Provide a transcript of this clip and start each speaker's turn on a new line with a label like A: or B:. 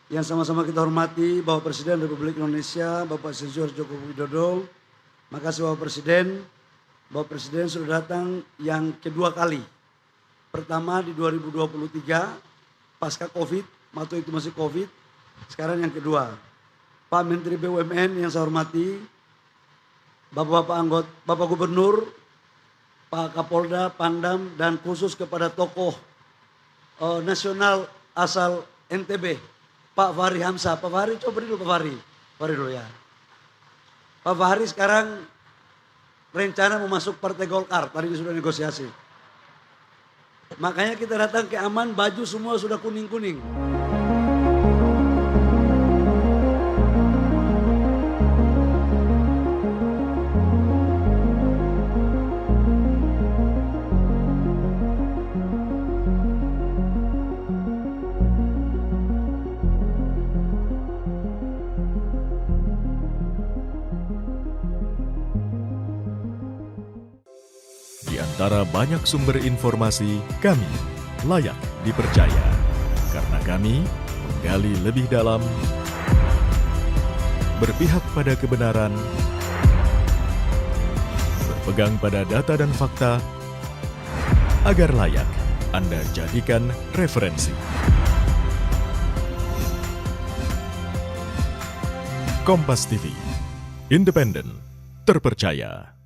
A: Yang sama-sama kita hormati Bapak Presiden Republik Indonesia, Bapak Insinyur Joko Widodo. Makasih Bapak Presiden. Bapak Presiden sudah datang yang kedua kali. Pertama di 2023, pasca Covid, waktu itu masih Covid. Sekarang yang kedua. Pak Menteri BUMN yang saya hormati, Bapak-Bapak anggota, Bapak Gubernur, Pak Kapolda, Pangdam, dan khusus kepada tokoh nasional asal NTB, Pak Fahri Hamzah. Pak Fahri, coba dulu Pak Fahri. Fahri dulu ya. Pak Fahri sekarang rencana mau masuk Partai Golkar, tadi sudah negosiasi. Makanya kita datang ke Aman, baju semua sudah kuning-kuning.
B: Di antara banyak sumber informasi, kami layak dipercaya. Karena kami menggali lebih dalam, berpihak pada kebenaran, berpegang pada data dan fakta, agar layak Anda jadikan referensi. Kompas TV, independen, terpercaya.